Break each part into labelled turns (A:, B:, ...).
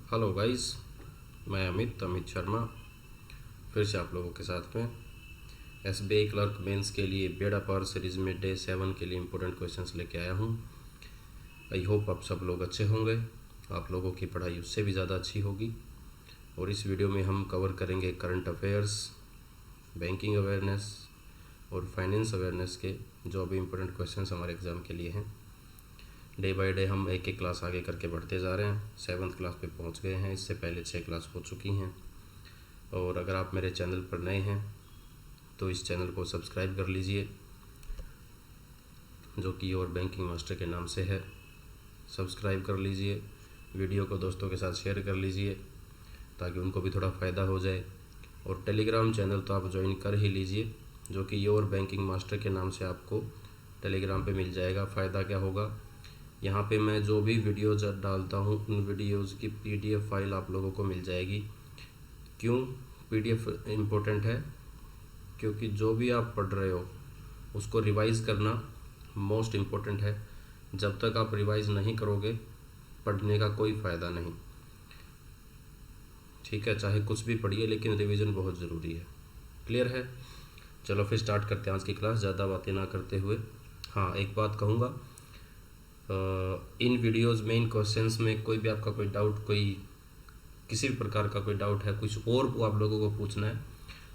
A: Hello guys, मैं अमित शर्मा फिर से आप लोगों के साथ में एसबीआई क्लर्क मेंस के लिए बेड़ा पार सीरीज़ में डे 7 के लिए इम्पोर्टेंट क्वेश्चंस लेके आया हूँ। आई होप आप सब लोग अच्छे होंगे, आप लोगों की पढ़ाई उससे भी ज़्यादा अच्छी होगी। और इस वीडियो में हम कवर करेंगे करंट अफेयर्स, बैंकिंग अवेयरनेस और फाइनेंस अवेयरनेस के जो भी इम्पोर्टेंट क्वेश्चंस हमारे एग्ज़ाम के लिए हैं। डे बाय डे हम एक एक क्लास आगे करके बढ़ते जा रहे हैं। 7th क्लास पे पहुंच गए हैं, इससे पहले 6 क्लास हो चुकी हैं। और अगर आप मेरे चैनल पर नए हैं तो इस चैनल को सब्सक्राइब कर लीजिए, जो कि और बैंकिंग मास्टर के नाम से है। सब्सक्राइब कर लीजिए, वीडियो को दोस्तों के साथ शेयर कर लीजिए ताकि उनको भी थोड़ा फ़ायदा हो जाए। और टेलीग्राम चैनल तो आप ज्वाइन कर ही लीजिए, जो कि योर बैंकिंग मास्टर के नाम से आपको टेलीग्राम पे मिल जाएगा। फ़ायदा क्या होगा, यहाँ पे मैं जो भी वीडियोज़ डालता हूँ उन वीडियोज़ की पीडीएफ फाइल आप लोगों को मिल जाएगी। क्यों पीडीएफ इम्पोर्टेंट है? क्योंकि जो भी आप पढ़ रहे हो उसको रिवाइज़ करना मोस्ट इम्पोर्टेंट है। जब तक आप रिवाइज़ नहीं करोगे पढ़ने का कोई फ़ायदा नहीं। ठीक है, चाहे कुछ भी पढ़िए लेकिन रिवीजन बहुत ज़रूरी है। क्लियर है? चलो फिर स्टार्ट करते हैं आज की क्लास, ज़्यादा बातें ना करते हुए। हाँ, एक बात कहूँगा, इन वीडियोज़ में, इन क्वेश्चंस में कोई भी आपका कोई डाउट, कोई किसी भी प्रकार का कोई डाउट है, कुछ और आप लोगों को पूछना है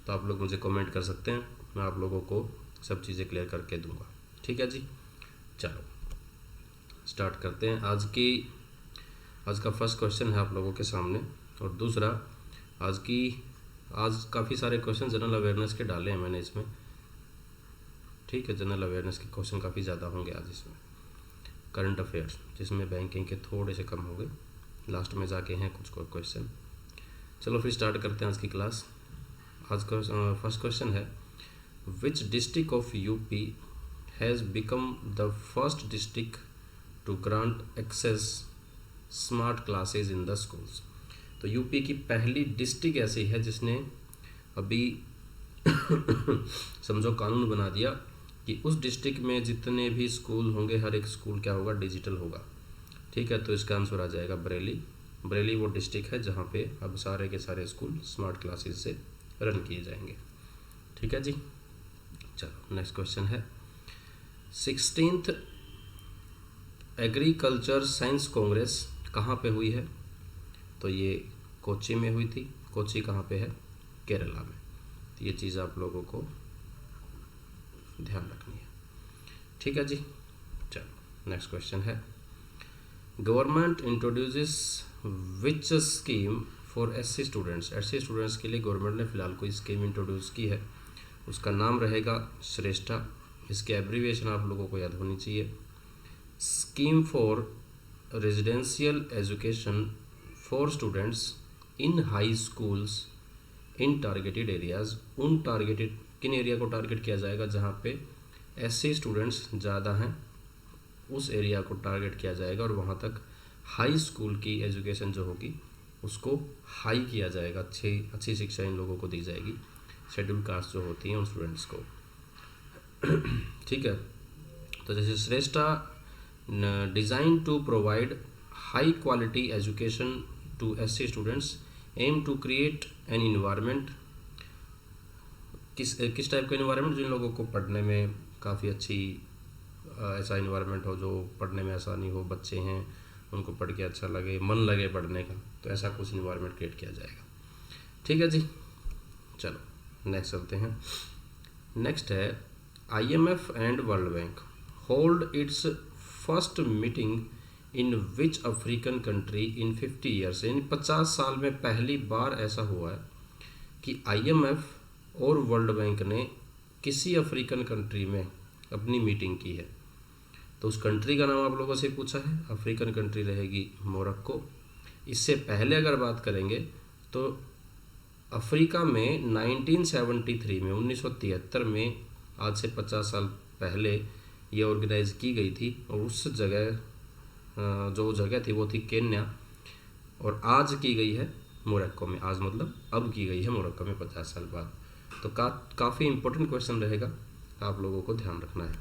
A: तो आप लोग मुझे कमेंट कर सकते हैं। मैं आप लोगों को सब चीज़ें क्लियर करके दूंगा। ठीक है जी, चलो स्टार्ट करते हैं। आज का फर्स्ट क्वेश्चन है आप लोगों के सामने। और दूसरा, आज काफ़ी सारे क्वेश्चन जनरल अवेयरनेस के डाले हैं मैंने इसमें। ठीक है, जनरल अवेयरनेस के क्वेश्चन काफ़ी ज़्यादा होंगे आज इसमें। करंट अफेयर्स जिसमें बैंकिंग के थोड़े से कम हो गए, लास्ट में जाके हैं कुछ क्वेश्चन। चलो फिर स्टार्ट करते हैं आज की क्लास। आज का फर्स्ट क्वेश्चन है, which district of UP has become the first district to grant access smart classes in the schools. तो यूपी की पहली डिस्ट्रिक्ट ऐसी है जिसने अभी समझो कानून बना दिया कि उस डिस्ट्रिक्ट में जितने भी स्कूल होंगे हर एक स्कूल क्या होगा, डिजिटल होगा। ठीक है, तो इसका आंसर आ जाएगा बरेली। बरेली वो डिस्ट्रिक्ट है जहाँ पे अब सारे के सारे स्कूल स्मार्ट क्लासेस से रन किए जाएंगे। ठीक है जी, चलो नेक्स्ट क्वेश्चन है, 16th एग्रीकल्चर साइंस कांग्रेस कहाँ पे हुई है? तो ये कोच्चि में हुई थी। कोच्चि कहाँ पे है? केरला में। तो ये चीज़ आप लोगों को ध्यान रखनी है। ठीक है जी, चलो नेक्स्ट क्वेश्चन है, government introduces which scheme for SC students. SC students के लिए गवर्नमेंट ने फ़िलहाल कोई स्कीम इंट्रोड्यूस की है, उसका नाम रहेगा श्रेष्ठा। इसके एब्रीविएशन आप लोगों को याद होनी चाहिए, scheme for residential education for students in high schools in targeted areas. उन टारगेटेड, किन एरिया को टारगेट किया जाएगा जहाँ पे एससी स्टूडेंट्स ज़्यादा हैं, उस एरिया को टारगेट किया जाएगा और वहाँ तक हाई स्कूल की एजुकेशन जो होगी उसको हाई किया जाएगा। अच्छी शिक्षा इन लोगों को दी जाएगी, शेड्यूल कास्ट जो होती हैं उन स्टूडेंट्स को। ठीक है, तो जैसे Shreshta design to provide high quality education to SC students, aim to create an environment. किस टाइप का इन्वायरमेंट? जिन लोगों को पढ़ने में काफ़ी अच्छी ऐसा इन्वायरमेंट हो, जो पढ़ने में आसानी हो, बच्चे हैं उनको पढ़ के अच्छा लगे, मन लगे पढ़ने का, तो ऐसा कुछ इन्वायरमेंट क्रिएट किया जाएगा। ठीक है जी, चलो नेक्स्ट चलते हैं। नेक्स्ट है, IMF and world bank hold its first meeting in which African country in 50 years. इन 50 साल में पहली बार ऐसा हुआ है कि IMF और वर्ल्ड बैंक ने किसी अफ्रीकन कंट्री में अपनी मीटिंग की है। तो उस कंट्री का नाम आप लोगों से पूछा है, अफ्रीकन कंट्री रहेगी मोरक्को। इससे पहले अगर बात करेंगे तो अफ्रीका में 1973 में 1973 में, आज से 50 साल पहले ये ऑर्गेनाइज़ की गई थी। और उस जगह जो जगह थी वो थी केन्या, और आज की गई है मोरक्को में। आज मतलब अब की गई है मोरक्को में 50 साल बाद। तो काफ़ी इंपॉर्टेंट क्वेश्चन रहेगा, आप लोगों को ध्यान रखना है।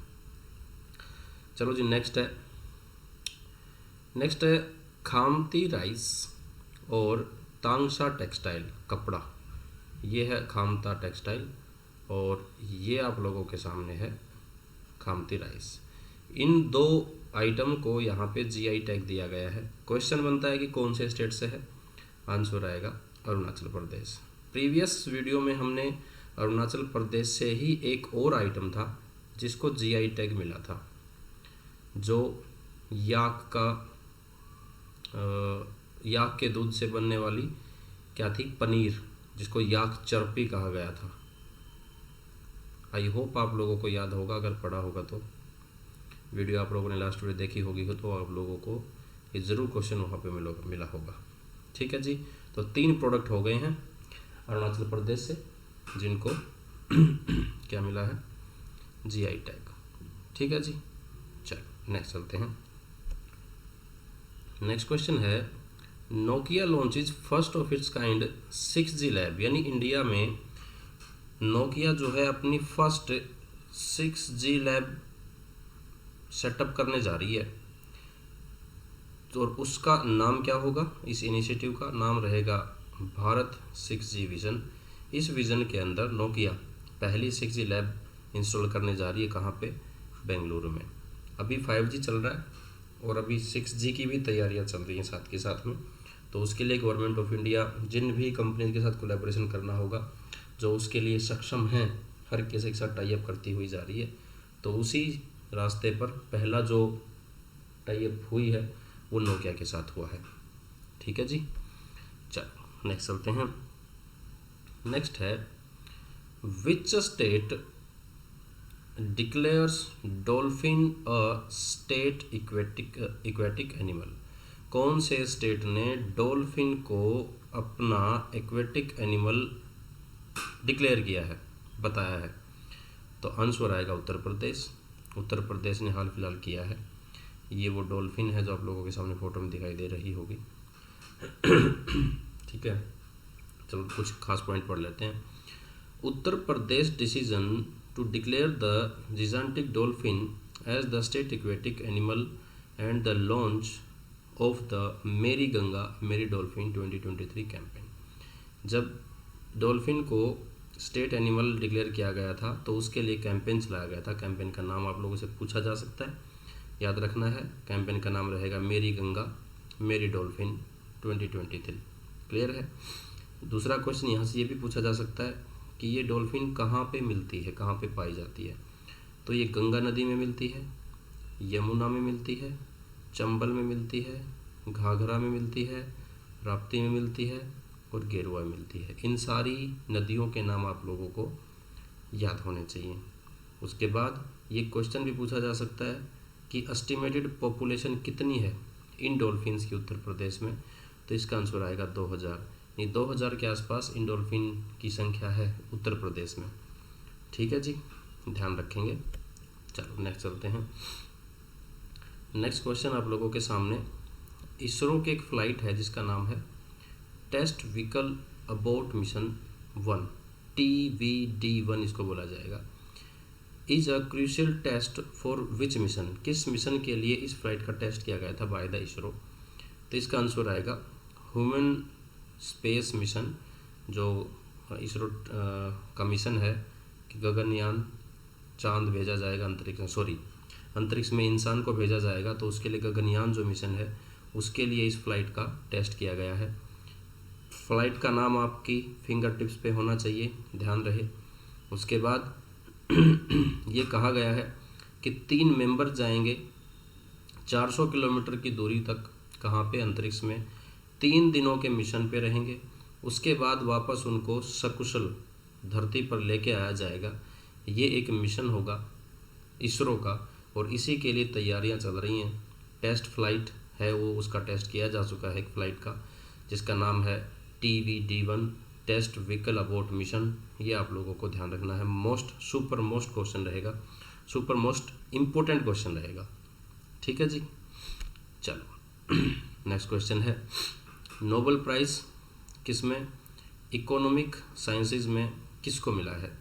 A: चलो जी, नेक्स्ट है खामती राइस और तांगशा टेक्सटाइल कपड़ा, ये है खामता टेक्सटाइल, और ये आप लोगों के सामने है खामती राइस। इन दो आइटम को यहाँ पे जीआई टैग दिया गया है। क्वेश्चन बनता है कि कौन से स्टेट से है, आंसर आएगा अरुणाचल प्रदेश। प्रीवियस वीडियो में हमने अरुणाचल प्रदेश से ही एक और आइटम था जिसको जीआई टैग मिला था, जो याक के दूध से बनने वाली क्या थी, पनीर, जिसको याक चर्पी कहा गया था। आई होप आप लोगों को याद होगा, अगर पढ़ा होगा तो वीडियो आप लोगों ने लास्ट वीडियो देखी होगी तो आप लोगों को ये ज़रूर क्वेश्चन वहाँ पे मिला होगा। ठीक है जी, तो 3 प्रोडक्ट हो गए हैं अरुणाचल प्रदेश से जिनको क्या मिला है, जीआई टैग। ठीक है जी, चलो नेक्स्ट चलते हैं। नेक्स्ट क्वेश्चन है, Nokia launches first of its kind 6G lab, यानी इंडिया में नोकिया जो है अपनी फर्स्ट 6G लैब सेटअप करने जा रही है। तो उसका नाम क्या होगा, इस इनिशिएटिव का नाम रहेगा भारत 6G विज़न। इस विज़न के अंदर नोकिया पहली 6G लैब इंस्टॉल करने जा रही है, कहाँ पे, बेंगलुरु में। अभी 5G चल रहा है और अभी 6G की भी तैयारियां चल रही हैं साथ के साथ में। तो उसके लिए गवर्नमेंट ऑफ इंडिया जिन भी कंपनी के साथ कोलैबोरेशन करना होगा, जो उसके लिए सक्षम हैं, हर किसी के साथ टाई अप करती हुई जा रही है। तो उसी रास्ते पर पहला जो टाई अप हुई है वो नोकिया के साथ हुआ है। ठीक है जी, चलो नेक्स्ट चलते हैं। नेक्स्ट है, which state declares dolphin a state aquatic animal. कौन से स्टेट ने डॉल्फिन को अपना एक्वेटिक एनिमल डिक्लेयर किया है, बताया है? तो आंसर आएगा उत्तर प्रदेश। उत्तर प्रदेश ने हाल फिलहाल किया है। ये वो डॉल्फिन है जो आप लोगों के सामने फ़ोटो में दिखाई दे रही होगी। ठीक है, चलो कुछ खास पॉइंट पढ़ लेते हैं। Uttar Pradesh decision to declare the gigantic dolphin as the state aquatic animal and the launch of the Meri Ganga Meri dolphin 2023 campaign. जब डॉल्फिन को स्टेट एनिमल डिक्लेयर किया गया था तो उसके लिए कैंपेन चलाया गया था। कैंपेन का नाम आप लोगों से पूछा जा सकता है, याद रखना है। कैंपेन का नाम रहेगा मेरी गंगा मेरी डॉल्फिन 2023। क्लियर है। दूसरा क्वेश्चन यहाँ से ये भी पूछा जा सकता है कि ये डॉल्फिन कहाँ पे मिलती है, कहाँ पे पाई जाती है? तो ये गंगा नदी में मिलती है, यमुना में मिलती है, चंबल में मिलती है, घाघरा में मिलती है, राप्ती में मिलती है और गेरुआ में मिलती है। इन सारी नदियों के नाम आप लोगों को याद होने चाहिए। उसके बाद ये क्वेश्चन भी पूछा जा सकता है कि एस्टिमेटेड पॉपुलेशन कितनी है इन डॉल्फिन्स की उत्तर प्रदेश में? तो इसका आंसर आएगा 2000। ये 2000 के आसपास इन डॉल्फिन की संख्या है उत्तर प्रदेश में। ठीक है जी, ध्यान रखेंगे। चलो नेक्स्ट चलते हैं। नेक्स्ट क्वेश्चन आप लोगों के सामने, इसरो की एक फ़्लाइट है जिसका नाम है test vehicle Abbott mission 1, TVD-1 इसको बोला जाएगा। Is a crucial test for which mission, किस मिशन के लिए इस फ्लाइट का टेस्ट किया गया था बाय द इसरो? तो इसका आंसर आएगा ह्यूमन स्पेस मिशन, जो इसरो का मिशन है कि गगनयान चांद भेजा जाएगा, अंतरिक्ष में इंसान को भेजा जाएगा। तो उसके लिए गगनयान जो मिशन है उसके लिए इस फ्लाइट का टेस्ट किया गया है। फ्लाइट का नाम आपकी फिंगर टिप्स पे होना चाहिए, ध्यान रहे। उसके बाद ये कहा गया है कि 3 मेंबर जाएंगे 400 किलोमीटर की दूरी तक, कहाँ पे, अंतरिक्ष में। 3 दिनों के मिशन पे रहेंगे। उसके बाद वापस उनको सकुशल धरती पर लेके आया जाएगा। ये एक मिशन होगा इसरो का और इसी के लिए तैयारियां चल रही हैं। टेस्ट फ्लाइट है वो, उसका टेस्ट किया जा चुका है एक फ़्लाइट का जिसका नाम है TVD-1 test vehicle Abbott mission. ये आप लोगों को ध्यान रखना है। सुपर मोस्ट क्वेश्चन रहेगा, सुपर मोस्ट इम्पोर्टेंट क्वेश्चन रहेगा। ठीक है जी, चलो नेक्स्ट क्वेश्चन है, नोबेल प्राइज़ किस में, इकोनॉमिक साइंसेज में किसको मिला है?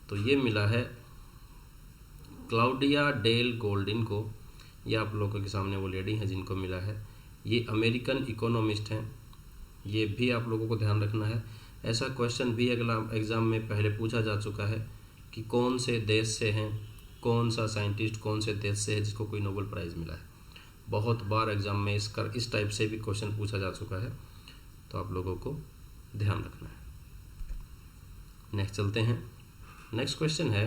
A: तो ये मिला है क्लाउडिया डेल गोल्डिन को। ये आप लोगों के सामने वो लेडी हैं जिनको मिला है। ये अमेरिकन इकोनॉमिस्ट हैं, ये भी आप लोगों को ध्यान रखना है। ऐसा क्वेश्चन भी अगला एग्ज़ाम में पहले पूछा जा चुका है कि कौन से देश से हैं, कौन सा साइंटिस्ट कौन से देश से है जिसको कोई नोबेल प्राइज़ मिला है। बहुत बार एग्ज़ाम में इस टाइप से भी क्वेश्चन पूछा जा चुका है, तो आप लोगों को ध्यान रखना है। नेक्स्ट चलते हैं। नेक्स्ट क्वेश्चन है,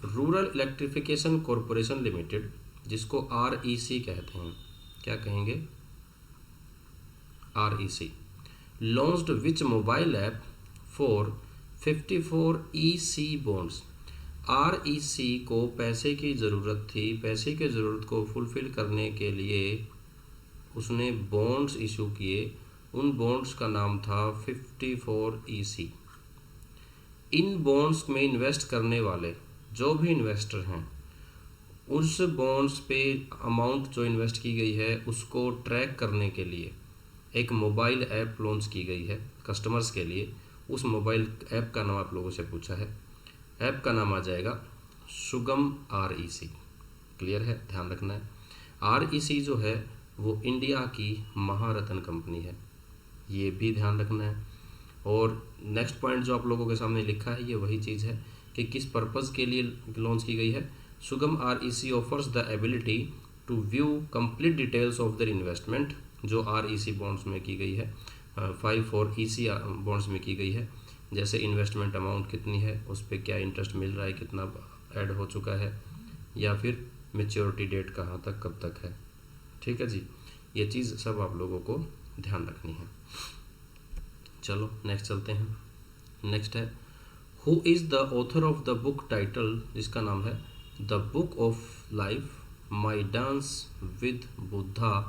A: रूरल इलेक्ट्रिफिकेशन कॉरपोरेशन लिमिटेड, जिसको REC कहते हैं, क्या कहेंगे, REC, launched which mobile app for 54 EC bonds. REC को पैसे की ज़रूरत थी, पैसे की ज़रूरत को फुलफ़िल करने के लिए उसने बॉन्ड्स इशू किए। उन बॉन्ड्स का नाम था 54 EC। इन बॉन्ड्स में इन्वेस्ट करने वाले जो भी इन्वेस्टर हैं, उस बॉन्ड्स पे अमाउंट जो इन्वेस्ट की गई है उसको ट्रैक करने के लिए एक मोबाइल ऐप लॉन्च की गई है कस्टमर्स के लिए। उस मोबाइल ऐप का नाम आप लोगों से पूछा है, ऐप का नाम आ जाएगा सुगम REC। क्लियर है, ध्यान रखना है। REC जो है वो इंडिया की महारत्न कंपनी है, ये भी ध्यान रखना है। और नेक्स्ट पॉइंट जो आप लोगों के सामने लिखा है ये वही चीज़ है कि किस पर्पज़ के लिए लॉन्च की गई है। Sugam REC offers the ability to view complete details of their investment, जो REC बॉन्ड्स में की गई है, 54 EC बॉन्ड्स में की गई है। जैसे इन्वेस्टमेंट अमाउंट कितनी है, उस पर क्या इंटरेस्ट मिल रहा है, कितना ऐड हो चुका है, या फिर मेच्योरिटी डेट कहाँ तक कब तक है। ठीक है जी, ये चीज़ सब आप लोगों को ध्यान रखनी है। चलो नेक्स्ट चलते हैं। नेक्स्ट है, who is the author of the book title, जिसका नाम है the book of life my dance with Buddha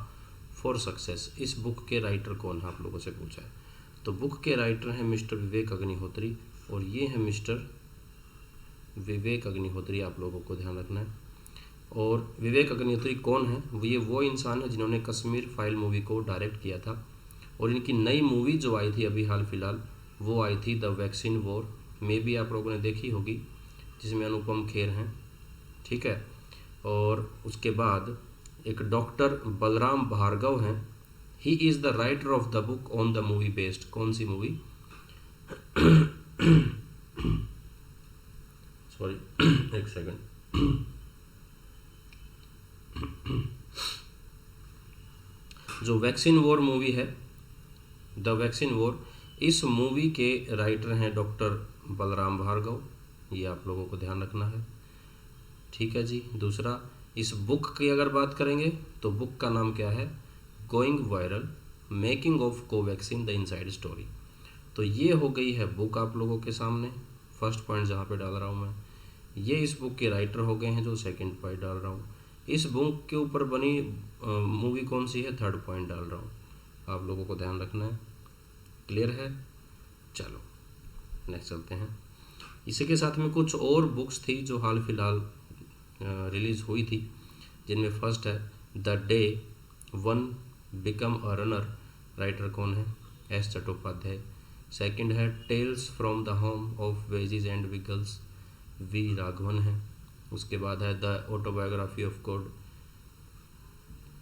A: for success. इस बुक के राइटर कौन है, आप लोगों से पूछा है। तो बुक के राइटर हैं मिस्टर विवेक अग्निहोत्री, और ये हैं मिस्टर विवेक अग्निहोत्री, आप लोगों को ध्यान रखना है। और विवेक अग्निहोत्री कौन है, ये वो इंसान है जिन्होंने कश्मीर फाइल मूवी को डायरेक्ट किया था। और इनकी नई मूवी जो आई थी अभी हाल फिलहाल, वो आई थी द वैक्सीन वॉर, में भी आप लोगों ने देखी होगी, जिसमें अनुपम खेर हैं। ठीक है, और उसके बाद एक डॉक्टर बलराम भार्गव हैं, he is the writer of the book on the movie based. कौन सी मूवी, सॉरी एक सेकंड, जो वैक्सीन वॉर मूवी है, द वैक्सीन वॉर, इस मूवी के राइटर हैं डॉक्टर बलराम भार्गव, ये आप लोगों को ध्यान रखना है। ठीक है जी। दूसरा, इस बुक की अगर बात करेंगे तो बुक का नाम क्या है, going viral making of Covaxin the inside story. तो ये हो गई है बुक आप लोगों के सामने, फर्स्ट पॉइंट जहाँ पे डाल रहा हूँ मैं। ये इस बुक के राइटर हो गए हैं, जो सेकंड पॉइंट डाल रहा हूँ। इस बुक के ऊपर बनी मूवी कौन सी है, थर्ड पॉइंट डाल रहा हूँ। आप लोगों को ध्यान रखना है। क्लियर है, चलो नेक्स्ट चलते हैं। इसी के साथ में कुछ और बुक्स थी जो हाल फिलहाल रिलीज़ हुई थी, जिनमें फर्स्ट है the day one become a runner, writer कौन है, S चट्टोपाध्याय। सेकंड है tales from the home of veggies and pickles, V Raghavan है। उसके बाद है the autobiography of god,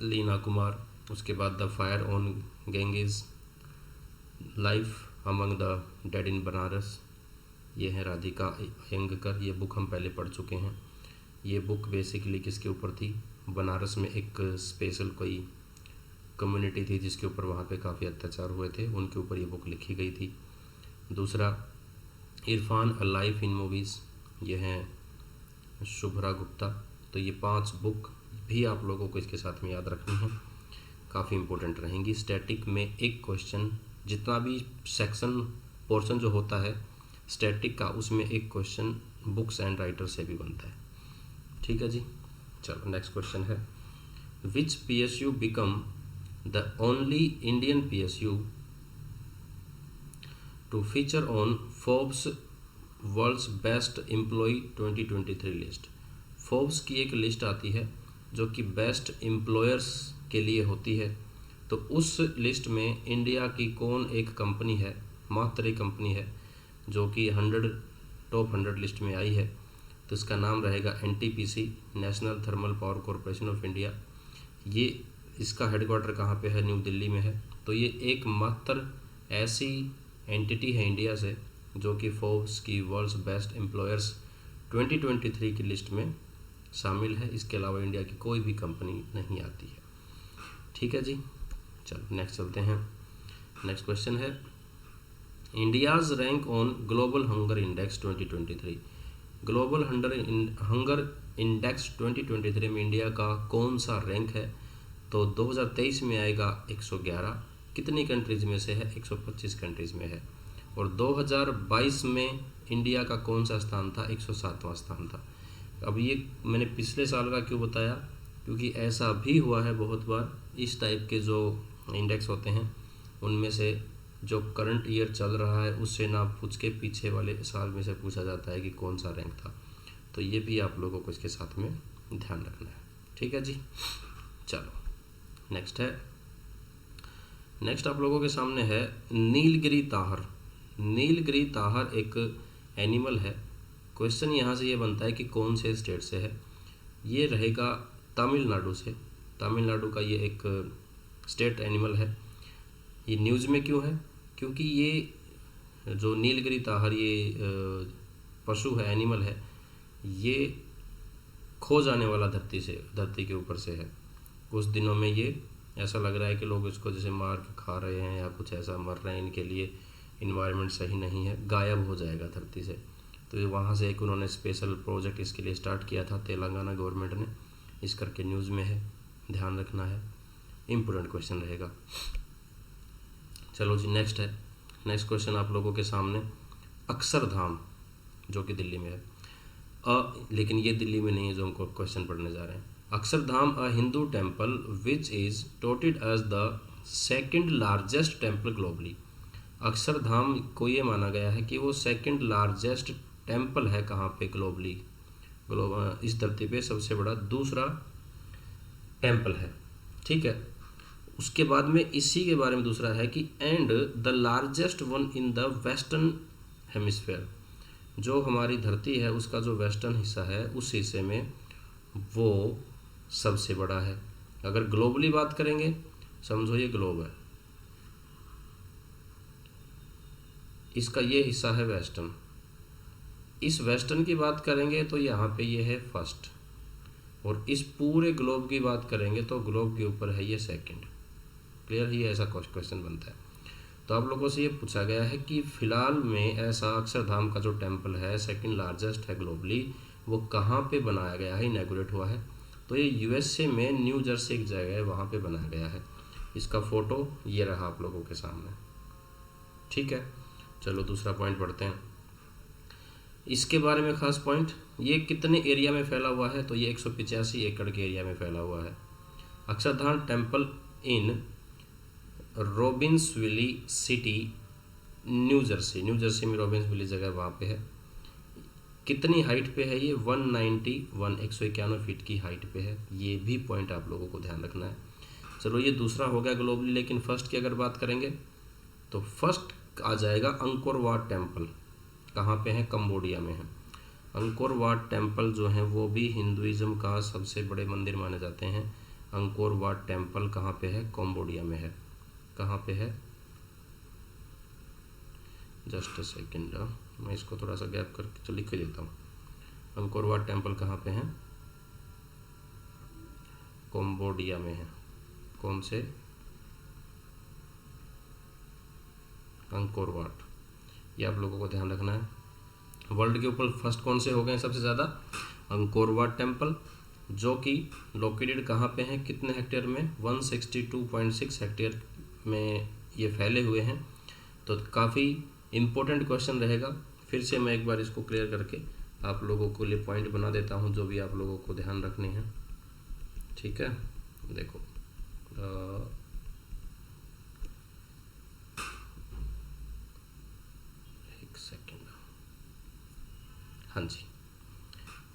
A: Leena Kumar. उसके बाद the fire on Ganges, life among the dead in Banaras, ये है राधिका अयंगकर। ये बुक हम पहले पढ़ चुके हैं। ये बुक बेसिकली किसके ऊपर थी, बनारस में एक स्पेशल कोई कम्युनिटी थी जिसके ऊपर वहाँ पे काफ़ी अत्याचार हुए थे, उनके ऊपर ये बुक लिखी गई थी। दूसरा, Irfan a life in movies, ये हैं शुभ्रा गुप्ता। तो ये 5 बुक भी आप लोगों को इसके साथ में याद रखनी है, काफ़ी इंपॉर्टेंट रहेंगी। स्टैटिक में एक क्वेश्चन, जितना भी सेक्शन पोर्शन जो होता है स्टैटिक का, उसमें एक क्वेश्चन बुक्स एंड राइटर से भी बनता है। ठीक है जी, चलो नेक्स्ट क्वेश्चन है, which PSU become the only Indian PSU to feature on Forbes World's best employ 2023 list. Forbes की एक लिस्ट आती है जो कि बेस्ट एम्प्लॉयर्स के लिए होती है, तो उस लिस्ट में इंडिया की कौन एक कंपनी है, मात्र एक कंपनी है जो कि टॉप 100 लिस्ट में आई है। तो इसका नाम रहेगा NTPC, national thermal power corporation of India. ये इसका हेडक्वार्टर कहाँ पे है? न्यू दिल्ली में है। तो ये एकमात्र ऐसी एंटिटी है इंडिया से जो कि फोर्ब्स की वर्ल्ड्स बेस्ट एम्प्लॉयर्स 2023 की लिस्ट में शामिल है। इसके अलावा इंडिया की कोई भी कंपनी नहीं आती है। ठीक है जी, चलो नेक्स्ट चलते हैं। नेक्स्ट क्वेश्चन है India's rank on global hunger index 2023। Global hunger index 2023 में इंडिया का कौन सा रैंक है? तो 2023 में आएगा 111। कितनी कंट्रीज़ में से है? 125 कंट्रीज़ में है। और 2022 में इंडिया का कौन सा स्थान था? 107वां स्थान था। अब ये मैंने पिछले साल का क्यों बताया? क्योंकि ऐसा भी हुआ है बहुत बार, इस टाइप के जो इंडेक्स होते हैं उनमें से जो करंट ईयर चल रहा है उससे ना पूछ के पीछे वाले साल में से पूछा जाता है कि कौन सा रैंक था। तो ये भी आप लोगों को इसके साथ में ध्यान रखना है। ठीक है जी, चलो नेक्स्ट है। नेक्स्ट आप लोगों के सामने है नीलगिरी ताहर। नीलगिरी ताहर एक एनिमल है। क्वेश्चन यहाँ से ये बनता है कि कौन से स्टेट से है? ये रहेगा तमिलनाडु से। तमिलनाडु का ये एक स्टेट एनिमल है। ये न्यूज़ में क्यों है? क्योंकि ये जो नीलगिरी ताहर ये पशु है, एनिमल है, ये खो जाने वाला धरती के ऊपर से है। कुछ दिनों में ये ऐसा लग रहा है कि लोग इसको जैसे मार के खा रहे हैं या कुछ ऐसा मर रहे हैं, इनके लिए इन्वायरमेंट सही नहीं है, गायब हो जाएगा धरती से। तो वहाँ से एक उन्होंने स्पेशल प्रोजेक्ट इसके लिए स्टार्ट किया था, तेलंगाना गवर्नमेंट ने। इस करके न्यूज़ में है, ध्यान रखना है, इम्पोर्टेंट क्वेश्चन रहेगा। चलो जी नेक्स्ट है। नेक्स्ट क्वेश्चन आप लोगों के सामने अक्षरधाम जो कि दिल्ली में है। लेकिन ये दिल्ली में नहीं है जो हमको क्वेश्चन पढ़ने जा रहे हैं। Akshardham a Hindu temple which is touted as the second largest temple globally. Akshardham को ये माना गया है कि वो सेकंड लार्जेस्ट टेम्पल है कहाँ पे? ग्लोबली, इस धरती पे सबसे बड़ा दूसरा टेम्पल है। ठीक है, उसके बाद में इसी के बारे में दूसरा है कि and the largest one in the western hemisphere. जो हमारी धरती है उसका जो वेस्टर्न हिस्सा है उस हिस्से में वो सबसे बड़ा है। अगर ग्लोबली बात करेंगे, समझो ये ग्लोब है, इसका ये हिस्सा है वेस्टर्न। इस वेस्टर्न की बात करेंगे तो यहाँ पे ये है फर्स्ट, और इस पूरे ग्लोब की बात करेंगे तो ग्लोब के ऊपर है ये सेकंड। क्लियर ही ऐसा क्वेश्चन बनता है। तो आप लोगों से ये पूछा गया है कि फ़िलहाल में ऐसा अक्षरधाम का जो टेम्पल है सेकंड लार्जेस्ट है ग्लोबली, वो कहाँ पे बनाया गया है, इनैगोरेट हुआ है? तो ये यूएसए में न्यू जर्सी एक जगह है, वहाँ पे बनाया गया है। इसका फ़ोटो ये रहा आप लोगों के सामने। ठीक है, चलो दूसरा पॉइंट पढ़ते हैं। इसके बारे में खास पॉइंट, ये कितने एरिया में फैला हुआ है? तो ये 185 एकड़ के एरिया में फैला हुआ है। Akshardham temple in Robbinsville city, New Jersey में रॉबिन्सविली जगह वहाँ पे है। कितनी हाइट पे है ये? 191 फीट की हाइट पे है। ये भी पॉइंट आप लोगों को ध्यान रखना है। चलो ये दूसरा हो गया ग्लोबली, लेकिन फर्स्ट की अगर बात करेंगे तो फर्स्ट आ जाएगा अंकोर वाट टेम्पल। कहाँ पे है? कंबोडिया में है। अंकोर वाट टेम्पल जो है वो भी हिंदुइज्म का सबसे बड़े मंदिर माने जाते हैं। अंकोर वाट टेम्पल कहाँ पे है? कंबोडिया में है। कहाँ पे है? जस्ट अ सेकेंड, मैं इसको थोड़ा सा गैप करके लिख के देता हूँ। अंकोर वाट टेम्पल कहाँ पे है? कंबोडिया में है। कौन से? Angkor Wat. ये आप लोगों को ध्यान रखना है। वर्ल्ड के ऊपर फर्स्ट कौन से हो गए सबसे ज़्यादा? अंकोर वाट टेम्पल, जो कि लोकेटेड कहाँ पे हैं, कितने हेक्टेयर में? 162.6 हेक्टेयर में ये फैले हुए हैं। तो काफ़ी इम्पोर्टेंट क्वेश्चन रहेगा। फिर से मैं एक बार इसको क्लियर करके आप लोगों के लिए पॉइंट बना देता हूँ जो भी आप लोगों को ध्यान रखने हैं। ठीक है, देखो एक सेकेंड, हाँ जी,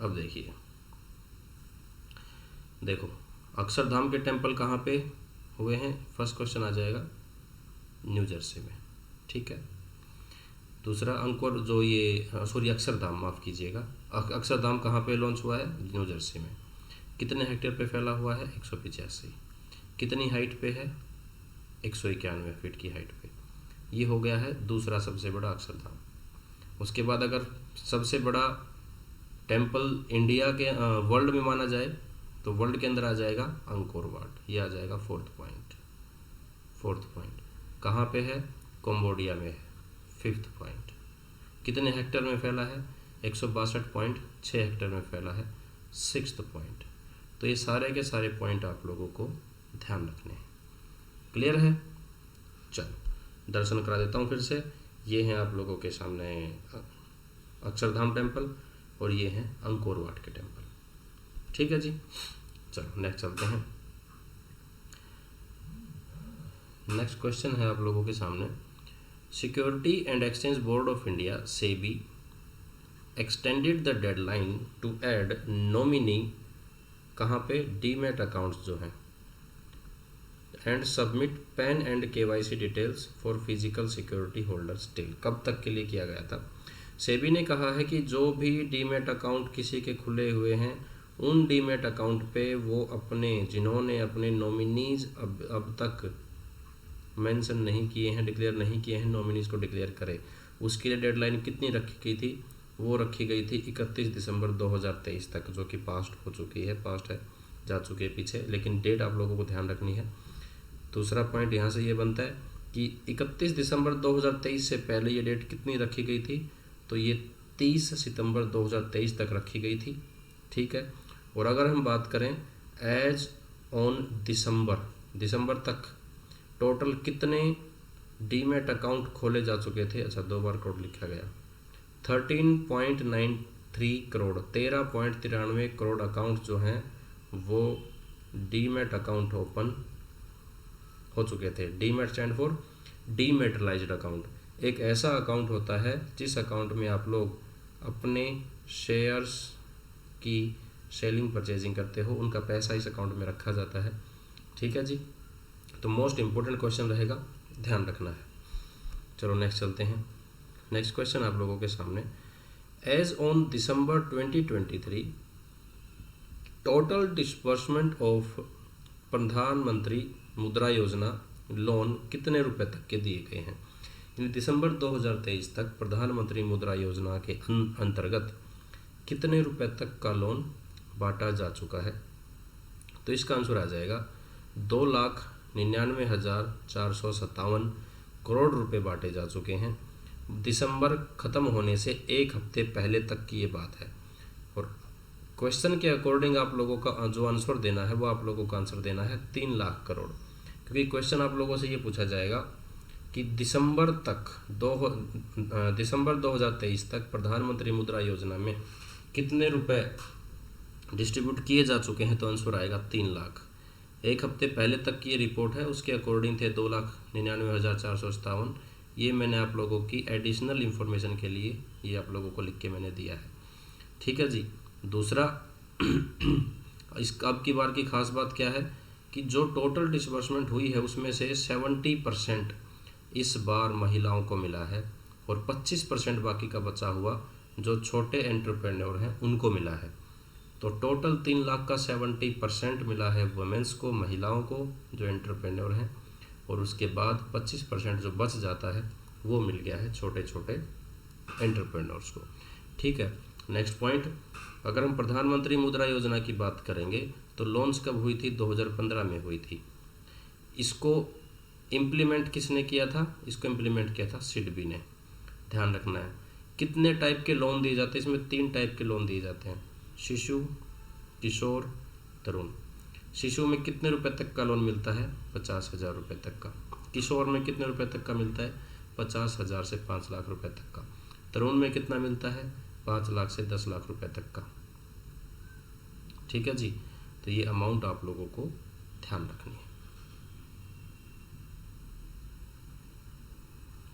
A: अब देखिए, देखो अक्षरधाम के टेम्पल कहाँ पे हुए हैं? फर्स्ट क्वेश्चन आ जाएगा न्यू जर्सी में। ठीक है, दूसरा अंकोर जो ये अक्षरधाम, माफ़ कीजिएगा, अक्षरधाम कहाँ पे लॉन्च हुआ है? न्यू जर्सी में। कितने हेक्टेयर पे फैला हुआ है? 185। कितनी हाइट पे है? 191 फीट की हाइट पे। ये हो गया है दूसरा सबसे बड़ा अक्षरधाम। उसके बाद अगर सबसे बड़ा टेम्पल इंडिया के वर्ल्ड में माना जाए तो वर्ल्ड के अंदर आ जाएगा अंकोर वाट। ये आ जाएगा फोर्थ पॉइंट कहाँ पे है? कंबोडिया में है। फिफ्थ पॉइंट कितने हेक्टर में फैला है? 162.6 हेक्टर में फैला है। Sixth point. तो ये सारे के सारे पॉइंट आप लोगों को ध्यान रखने हैं। क्लियर है? चलो दर्शन करा देता हूँ फिर से। ये हैं आप लोगों के सामने अक्षरधाम टेम्पल और ये हैं अंकोर वाट के टेम्पल। ठीक है जी। चलो नेक्स्ट चलते हैं। नेक्स्ट क्वेश्चन है आप लोगों के सामने। Security and exchange board of India SEBI extended the deadline to add nominee कहाँ पे? डीमैट अकाउंट्स जो हैं and submit PAN and KYC details for physical security holders till. कब तक के लिए किया गया था? सेबी ने कहा है कि जो भी डीमैट अकाउंट किसी के खुले हुए हैं उन डीमैट अकाउंट पे वो अपने जिन्होंने अपने नॉमिनीज अब तक मेंशन नहीं किए हैं, डिक्लेयर नहीं किए हैं, नॉमिनीज को डिक्लेयर करे। उसके लिए डेडलाइन कितनी रखी गई थी? वो रखी गई थी 31 दिसंबर 2023 तक, जो कि पास्ट हो चुकी है, पास्ट है, जा चुकी है पीछे, लेकिन डेट आप लोगों को ध्यान रखनी है। दूसरा पॉइंट यहाँ से ये बनता है कि 31 दिसंबर 2023 से पहले ये डेट कितनी रखी गई थी? तो ये 30 सितंबर 2023 तक रखी गई थी। ठीक है। और अगर हम बात करें एज ऑन दिसंबर तक टोटल कितने डीमैट अकाउंट खोले जा चुके थे? अच्छा, 2 बार करोड़ लिखा गया। 13.93 करोड़ 13.93 करोड़ अकाउंट जो हैं वो डीमैट अकाउंट ओपन हो चुके थे। Demat stand for dematerialised account. एक ऐसा अकाउंट होता है जिस अकाउंट में आप लोग अपने शेयर्स की सेलिंग परचेजिंग करते हो, उनका पैसा इस अकाउंट में रखा जाता है। ठीक है जी। तो मोस्ट इम्पोर्टेंट क्वेश्चन रहेगा, ध्यान रखना है। चलो नेक्स्ट चलते हैं। नेक्स्ट क्वेश्चन आप लोगों के सामने। As on December 2023 total disbursement of Pradhan Mantri Mudra योजना लोन कितने रुपए तक के दिए गए हैं? दिसंबर 2023 तक प्रधानमंत्री मुद्रा योजना के अंतर्गत कितने रुपए तक का लोन बांटा जा चुका है? तो इसका आंसर आ जाएगा 2,99,457 करोड़ रुपए बांटे जा चुके हैं। दिसंबर ख़त्म होने से एक हफ्ते पहले तक की ये बात है। और क्वेश्चन के अकॉर्डिंग आप लोगों का जो आंसर देना है वो आप लोगों का आंसर देना है 3 लाख करोड़, क्योंकि क्वेश्चन आप लोगों से ये पूछा जाएगा कि दिसंबर 2023 तक प्रधानमंत्री मुद्रा योजना में कितने रुपए डिस्ट्रीब्यूट किए जा चुके हैं, तो आंसर आएगा 3 लाख। एक हफ्ते पहले तक की ये रिपोर्ट है, उसके अकॉर्डिंग थे 2,99,457। ये मैंने आप लोगों की एडिशनल इन्फॉर्मेशन के लिए ये आप लोगों को लिख के मैंने दिया है। ठीक है जी। दूसरा इस अब की बार की खास बात क्या है कि जो टोटल डिसबर्समेंट हुई है उसमें से 70% इस बार महिलाओं को मिला है और 25% बाकी का बचा हुआ जो छोटे एंटरप्रेन्योर हैं उनको मिला है। तो टोटल 3 लाख का 70% मिला है वुमेंस को, महिलाओं को जो एंटरप्रेन्योर हैं, और उसके बाद 25% जो बच जाता है वो मिल गया है छोटे छोटे एंटरप्रेन्योर्स को। ठीक है। नेक्स्ट पॉइंट, अगर हम प्रधानमंत्री मुद्रा योजना की बात करेंगे तो लॉन्च कब हुई थी? 2015 में हुई थी। इसको इम्प्लीमेंट किसने किया था? इसको इम्प्लीमेंट किया था सिडबी ने। ध्यान रखना है। कितने टाइप के लोन दिए जाते हैं? इसमें 3 टाइप के लोन दिए जाते हैं, शिशु, किशोर, तरुण। शिशु में कितने रुपए तक का लोन मिलता है? 50,000 रुपये तक का। किशोर में कितने रुपए तक का मिलता है? 50,000 से 5 लाख रुपए तक का। तरुण में कितना मिलता है? 5 लाख से 10 लाख रुपए तक का। ठीक है जी। तो ये अमाउंट आप लोगों को ध्यान रखनी है।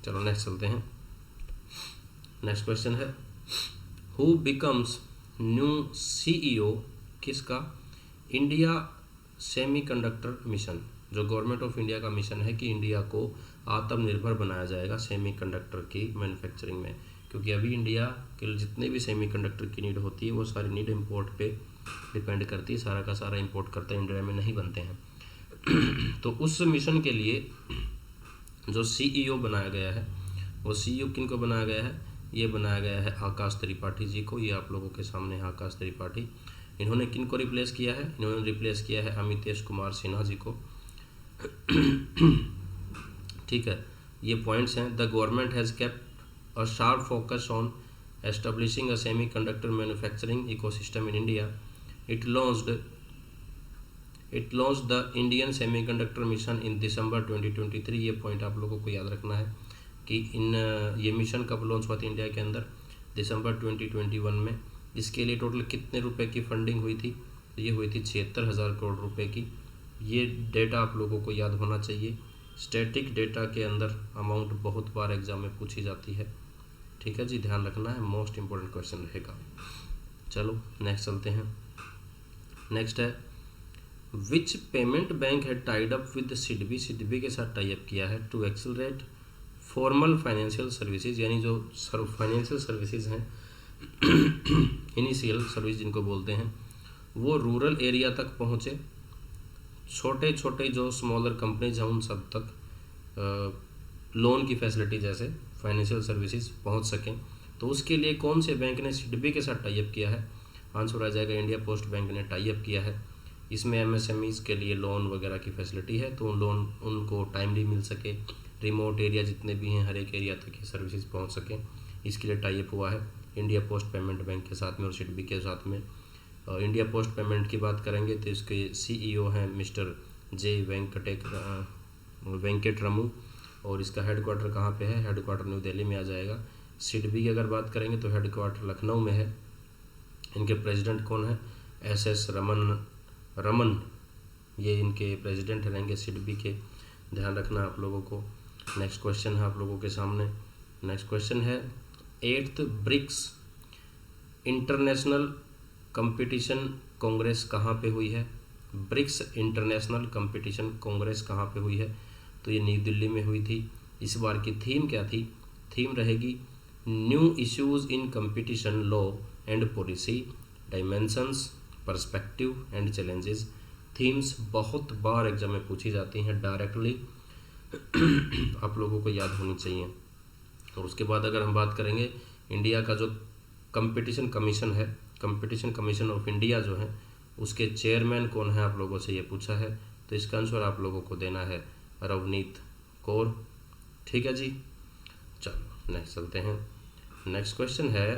A: चलो नेक्स्ट चलते हैं। नेक्स्ट क्वेश्चन है, हु बिकम्स न्यू CEO किसका? इंडिया सेमीकंडक्टर मिशन, जो गवर्नमेंट ऑफ इंडिया का मिशन है कि इंडिया को आत्मनिर्भर बनाया जाएगा सेमीकंडक्टर की मैन्युफैक्चरिंग में, क्योंकि अभी इंडिया के जितने भी सेमीकंडक्टर की नीड होती है वो सारी नीड इंपोर्ट पे डिपेंड करती है। सारा का सारा इंपोर्ट करते हैं, इंडिया में नहीं बनते हैं। तो उस मिशन के लिए जो सीईओ बनाया गया है, वो सीईओ किन को बनाया गया है? ये बनाया गया है आकाश त्रिपाठी जी को। ये आप लोगों के सामने है आकाश त्रिपाठी। इन्होंने किन को रिप्लेस किया है? इन्होंने रिप्लेस किया है अमितेश कुमार सिन्हा जी को। ठीक है, ये पॉइंट्स हैं। The government has kept a sharp focus on establishing a semi conductor manufacturing ecosystem in India. It launch the Indian semiconductor mission in December 2023। ये पॉइंट आप लोगों को याद रखना है कि ये मिशन कब लॉन्च हुआ था इंडिया के अंदर? दिसंबर 2021 में। इसके लिए टोटल कितने रुपए की फंडिंग हुई थी? तो ये हुई थी 76,000 करोड़ रुपए की। ये डेटा आप लोगों को याद होना चाहिए। स्टैटिक डेटा के अंदर अमाउंट बहुत बार एग्जाम में पूछी जाती है। ठीक है जी, ध्यान रखना है, मोस्ट इंपॉर्टेंट क्वेश्चन रहेगा। चलो नेक्स्ट चलते हैं। नेक्स्ट है विच पेमेंट बैंक है tied up with SIDBI. SIDBI के साथ टाई अप किया है to accelerate formal financial services, यानी जो फाइनेंशियल सर्विसेज हैं, इनिशियल सर्विस जिनको बोलते हैं, वो रूरल एरिया तक पहुँचे। छोटे छोटे जो स्मॉलर कंपनीज हैं उन सब तक लोन की फैसिलिटी जैसे फाइनेंशियल सर्विसेज पहुंच सकें। तो उसके लिए कौन से बैंक ने सिडबी के साथ टाई अप किया है? आंसर आ जाएगा इंडिया पोस्ट बैंक ने टाई अप किया है। इसमें एमएसएमईज के लिए लोन वगैरह की फैसिलिटी है, तो लोन उनको टाइमली मिल सके, रिमोट एरिया जितने भी हैं हर एक एरिया तक ये सर्विसेज पहुँच सकें, इसके लिए टाई अप हुआ है इंडिया पोस्ट पेमेंट बैंक के साथ में और सिडबी के साथ में। इंडिया पोस्ट पेमेंट की बात करेंगे तो इसके सीईओ हैं मिस्टर जे वेंकटरमू, और इसका हेडक्वार्टर कहाँ पे है? हेडक्वार्टर न्यू दिल्ली में आ जाएगा। सिडबी की अगर बात करेंगे तो हेडक्वार्टर लखनऊ में है। इनके प्रेसिडेंट कौन है? एसएस रमन, ये इनके प्रेसिडेंट रहेंगे सिडबी के, ध्यान रखना आप लोगों को। नेक्स्ट क्वेश्चन है आप लोगों के सामने। नेक्स्ट क्वेश्चन है 8th BRICS international competition Congress कहाँ पे हुई है? ब्रिक्स इंटरनेशनल कंपटीशन कांग्रेस कहाँ पे हुई है? तो ये नई दिल्ली में हुई थी। इस बार की थीम क्या थी? थीम रहेगी new issues in competition law and policy, dimensions, perspective and challenges. Themes बहुत बार एग्जाम में पूछी जाती हैं डायरेक्टली, आप लोगों को याद होनी चाहिए। और उसके बाद अगर हम बात करेंगे इंडिया का जो कंपटीशन कमीशन है, कंपटीशन कमीशन ऑफ इंडिया जो है, उसके चेयरमैन कौन है आप लोगों से ये पूछा है। तो इसका आंसर आप लोगों को देना है रवनीत कौर। ठीक है जी, चलो नेक्स्ट चलते हैं। नेक्स्ट क्वेश्चन है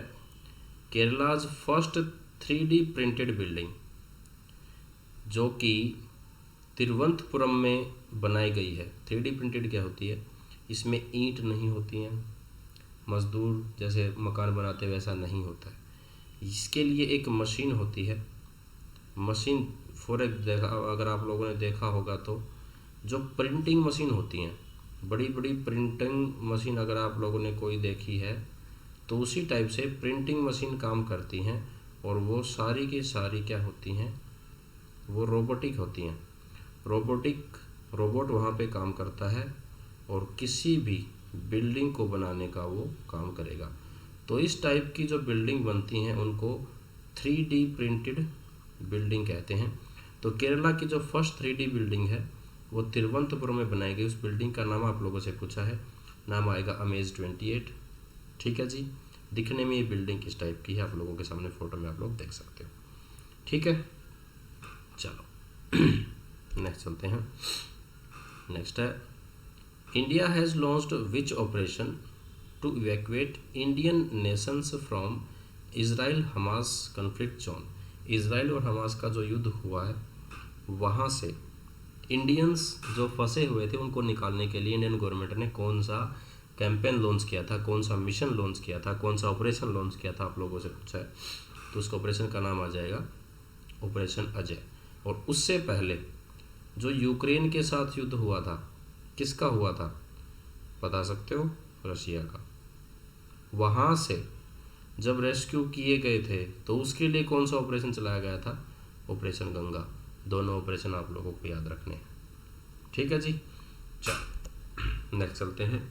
A: Kerala's first 3D printed building, जो कि तिरुवनंतपुरम में बनाई गई है। 3D प्रिंटेड क्या होती है? इसमें ईंट नहीं होती हैं, मजदूर जैसे मकान बनाते वैसा नहीं होता है। इसके लिए एक मशीन होती है। मशीन अगर आप लोगों ने देखा होगा तो जो प्रिंटिंग मशीन होती हैं, बड़ी बड़ी प्रिंटिंग मशीन अगर आप लोगों ने कोई देखी है तो उसी टाइप से प्रिंटिंग मशीन काम करती हैं, और वो सारी की सारी क्या होती हैं? वो रोबोटिक होती हैं। रोबोट वहाँ पे काम करता है और किसी भी बिल्डिंग को बनाने का वो काम करेगा। तो इस टाइप की जो बिल्डिंग बनती हैं उनको 3D प्रिंटेड बिल्डिंग कहते हैं। तो केरला की जो फर्स्ट 3D बिल्डिंग है वो तिरुवनंतपुरम में बनाई गई। उस बिल्डिंग का नाम आप लोगों से पूछा है, नाम आएगा अमेज 28। ठीक है जी, दिखने में ये बिल्डिंग किस टाइप की है आप लोगों के सामने फोटो में आप लोग देख सकते हो। ठीक है, चलो नेक्स्ट चलते हैं। नेक्स्ट है India has launched which operation to evacuate Indian nations from Israel Hamas conflict zone. Israel और हमास का जो युद्ध हुआ है वहाँ से इंडियंस जो फंसे हुए थे उनको निकालने के लिए इंडियन गवर्नमेंट ने कौन सा कैंपेन लॉन्च किया था, कौन सा मिशन लॉन्च किया था, कौन सा ऑपरेशन लॉन्च किया था आप लोगों से पूछा है। तो उस ऑपरेशन का नाम आ जाएगा ऑपरेशन अजय। और उससे पहले जो यूक्रेन के साथ युद्ध हुआ था, किसका हुआ था बता सकते हो? रशिया का। वहाँ से जब रेस्क्यू किए गए थे तो उसके लिए कौन सा ऑपरेशन चलाया गया था? ऑपरेशन गंगा। दोनों ऑपरेशन आप लोगों को याद रखने हैं। ठीक है जी, चलो नेक्स्ट चलते हैं।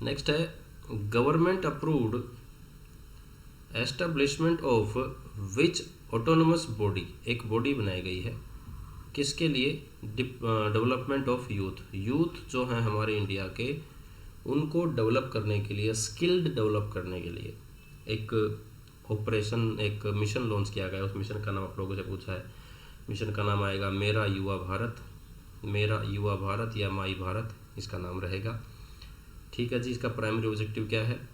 A: नेक्स्ट है government approved establishment of which autonomous body. एक बॉडी बनाई गई है किसके लिए? Development of youth. यूथ जो हैं हमारे इंडिया के, उनको डेवलप करने के लिए, स्किल्ड डेवलप करने के लिए एक ऑपरेशन, एक मिशन लॉन्च किया गया। उस मिशन का नाम आप लोगों से पूछा है। मिशन का नाम आएगा मेरा युवा भारत, मेरा युवा भारत या माई भारत, इसका नाम रहेगा। ठीक है जी। इसका प्राइमरी ऑब्जेक्टिव क्या है?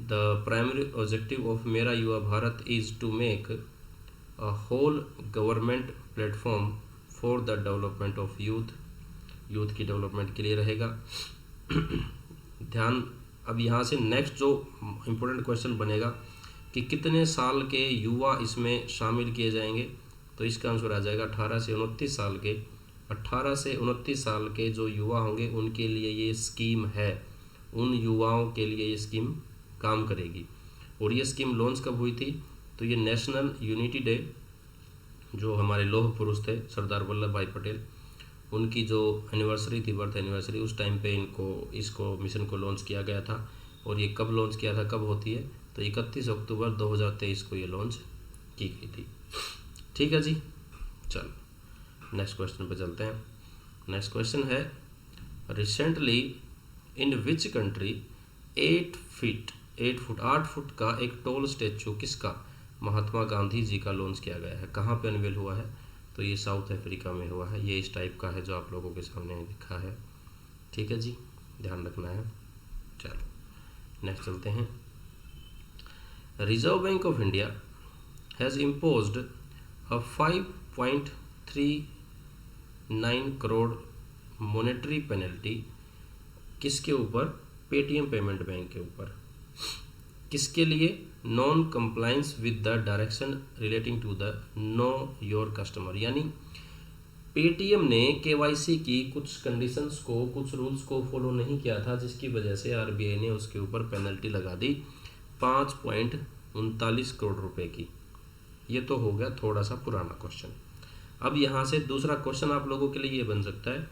A: The primary objective of Mera Yuva Bharat is to make a whole government platform for the development of youth. Youth की डेवलपमेंट के लिए रहेगा। ध्यान, अब यहाँ से नेक्स्ट जो इम्पोर्टेंट क्वेश्चन बनेगा कि कितने साल के युवा इसमें शामिल किए जाएंगे, तो इसका आंसर आ जाएगा 18 से 29 साल के। 18 से 29 साल के जो युवा होंगे उनके लिए ये स्कीम है, उन युवाओं के लिए ये स्कीम काम करेगी। और ये स्कीम लॉन्च कब हुई थी? तो ये नेशनल यूनिटी डे, जो हमारे लौह पुरुष थे सरदार वल्लभ भाई पटेल, उनकी जो एनिवर्सरी थी, बर्थ एनिवर्सरी, उस टाइम पे इसको मिशन को लॉन्च किया गया था। और ये कब लॉन्च किया था, कब होती है? तो 31 अक्टूबर 2023 को ये लॉन्च की गई थी। ठीक है जी। चलो नेक्स्ट क्वेश्चन पे चलते हैं। नेक्स्ट क्वेश्चन है, recently in which country 8 foot का एक टॉल स्टैचू किसका? महात्मा गांधी जी का लॉन्च किया गया है। कहाँ पे अनवेल हुआ है? तो ये साउथ अफ्रीका में हुआ है। ये इस टाइप का है जो आप लोगों के सामने लिखा है। ठीक है जी, ध्यान रखना है। चलो नेक्स्ट चलते हैं। Reserve Bank of India has imposed a 5.39 crore monetary penalty किसके ऊपर? पेटीएम पेमेंट बैंक के ऊपर। किसके लिए? Non compliance with the direction relating to the know your customer. यानी पेटीएम ने केवाईसी की कुछ कंडीशंस को, कुछ रूल्स को फॉलो नहीं किया था, जिसकी वजह से आरबीआई ने उसके ऊपर पेनल्टी लगा दी 5.39 करोड़ रुपए की। ये तो हो गया थोड़ा सा पुराना क्वेश्चन। अब यहाँ से दूसरा क्वेश्चन आप लोगों के लिए ये बन सकता है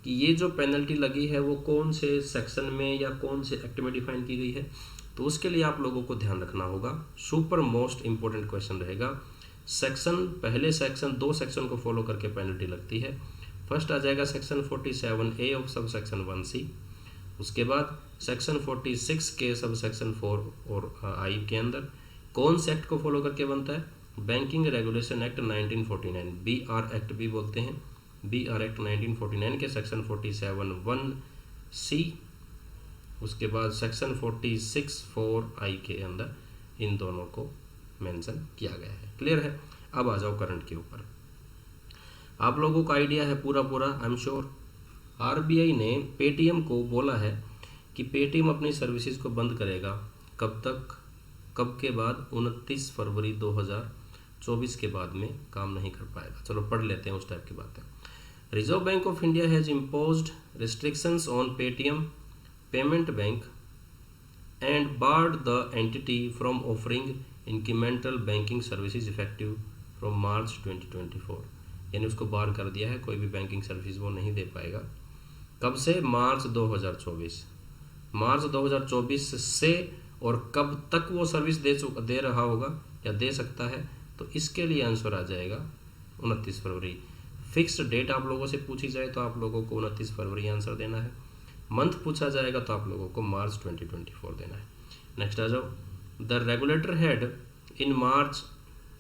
A: कि ये जो पेनल्टी लगी है वो कौन से सेक्शन में या कौन से एक्ट में डिफाइन की गई है? तो उसके लिए आप लोगों को ध्यान रखना होगा। सुपर मोस्ट इंपॉर्टेंट क्वेश्चन रहेगा। सेक्शन, पहले सेक्शन, 2 सेक्शन को फॉलो करके पेनल्टी लगती है। फर्स्ट आ जाएगा section 47A of sub section 1C। उसके बाद सेक्शन 46 के सब सेक्शन 4 और आई के अंदर कौन से एक्ट को फॉलो करके बनता है? Banking regulation act 1949, BR act भी बोलते हैं। BR एक्ट 1949 के सेक्शन 47(1)C, उसके बाद सेक्शन 46(4)I के अंदर इन दोनों को मेंशन किया गया है। क्लियर है? अब आ जाओ करंट के ऊपर। आप लोगों को आइडिया है पूरा आई एम श्योर। आरबीआई ने पेटीएम को बोला है कि पेटीएम अपनी सर्विसेज को बंद करेगा। कब तक? कब के बाद? 29 फरवरी 2024 के बाद में काम नहीं कर पाएगा। चलो पढ़ लेते हैं उस टाइप की बातें। Reserve Bank of India has imposed restrictions on Paytm payment bank and barred the entity from offering incremental banking services effective from March 2024। यानी उसको बार कर दिया है, कोई भी बैंकिंग सर्विस वो नहीं दे पाएगा। कब से? मार्च 2024। मार्च 2024 से और कब तक वो सर्विस दे रहा होगा या दे सकता है? तो इसके लिए आंसर आ जाएगा 29 फरवरी। फिक्स्ड डेट आप लोगों से पूछी जाए तो आप लोगों को 29 फरवरी आंसर देना है। मंथ पूछा जाएगा तो आप लोगों को मार्च 2024 देना है। नेक्स्ट आ जाओ। The regulator had in March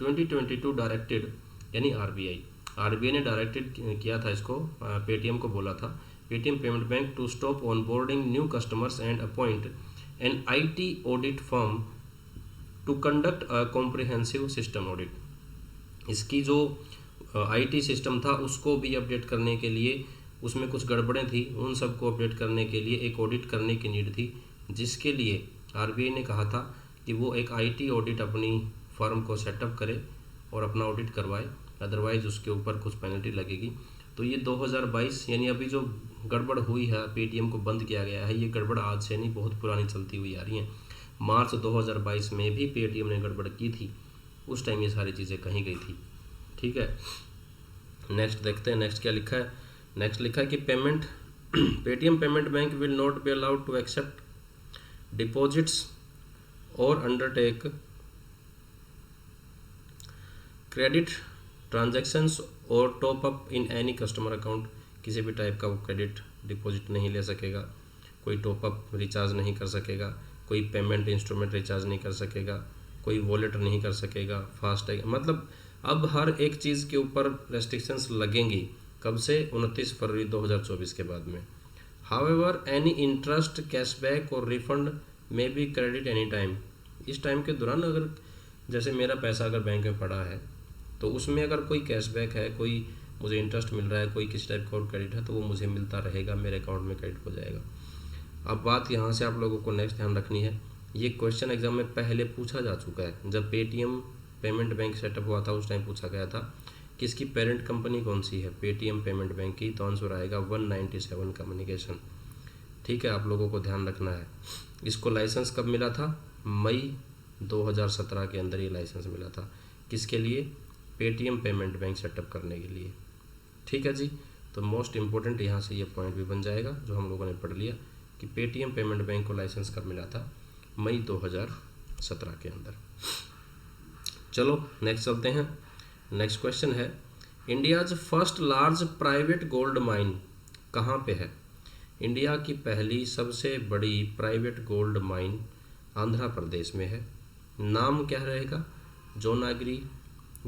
A: 2022 directed, यानी आरबीआई ने डायरेक्टेड किया था इसको, पेटीएम को बोला था, Paytm payment bank to stop onboarding new customers and appoint an IT audit firm to conduct a comprehensive system audit. इसकी जो IT सिस्टम था उसको भी अपडेट करने के लिए, उसमें कुछ गड़बड़ें थी, उन सबको अपडेट करने के लिए एक ऑडिट करने की नीड थी, जिसके लिए आरबीआई ने कहा था कि वो एक IT ऑडिट अपनी फर्म को सेटअप करे और अपना ऑडिट करवाए, अदरवाइज उसके ऊपर कुछ पेनल्टी लगेगी। तो ये 2022 यानी अभी जो गड़बड़ हुई है, पेटीएम को बंद किया गया है, ये गड़बड़ आज से नहीं, बहुत पुरानी चलती हुई आ रही है। मार्च 2022 में भी पेटीएम ने गड़बड़ की थी, उस टाइम ये सारी चीज़ें कहीं गई थी। ठीक है, नेक्स्ट देखते हैं। नेक्स्ट क्या लिखा है? नेक्स्ट लिखा है कि Paytm payment bank will not be allowed to accept deposits और अंडरटेक क्रेडिट ट्रांजैक्शंस और top up in any customer account, किसी भी टाइप का वो क्रेडिट डिपॉजिट नहीं ले सकेगा, कोई टॉप अप रिचार्ज नहीं कर सकेगा, कोई पेमेंट इंस्ट्रूमेंट रिचार्ज नहीं कर सकेगा, कोई वॉलेट नहीं कर सकेगा, फास्टैग, मतलब अब हर एक चीज़ के ऊपर रेस्ट्रिक्शंस लगेंगी। कब से? 29 फरवरी 2024 के बाद में। हाउएवर एनी इंटरेस्ट, कैशबैक और रिफंड में बी क्रेडिट एनी टाइम। इस टाइम के दौरान अगर जैसे मेरा पैसा अगर बैंक में पड़ा है तो उसमें अगर कोई कैशबैक है, कोई मुझे इंटरेस्ट मिल रहा है, कोई किसी टाइप का और क्रेडिट है तो वो मुझे मिलता रहेगा, मेरे अकाउंट में क्रेडिट हो जाएगा। अब बात यहाँ से आप लोगों को नेक्स्ट ध्यान रखनी है, ये क्वेश्चन एग्जाम में पहले पूछा जा चुका है। जब पेटीएम पेमेंट बैंक सेटअप हुआ था उस टाइम पूछा गया था कि इसकी पेरेंट कंपनी कौन सी है, पेटीएम पेमेंट बैंक की, तो आंसर आएगा 197 कम्युनिकेशन। ठीक है, आप लोगों को ध्यान रखना है। इसको लाइसेंस कब मिला था? मई 2017 के अंदर ये लाइसेंस मिला था। किसके लिए? पेटीएम पेमेंट बैंक सेटअप करने के लिए। ठीक है जी, तो मोस्ट इम्पोर्टेंट यहाँ से ये पॉइंट भी बन जाएगा जो हम लोगों ने पढ़ लिया कि पेटीएम पेमेंट बैंक को लाइसेंस कब मिला था? मई 2017 के अंदर। चलो नेक्स्ट चलते हैं। नेक्स्ट क्वेश्चन है, India's first large private gold mine कहाँ पे है? इंडिया की पहली सबसे बड़ी private gold mine Andhra Pradesh में है। नाम क्या रहेगा? Jonnagiri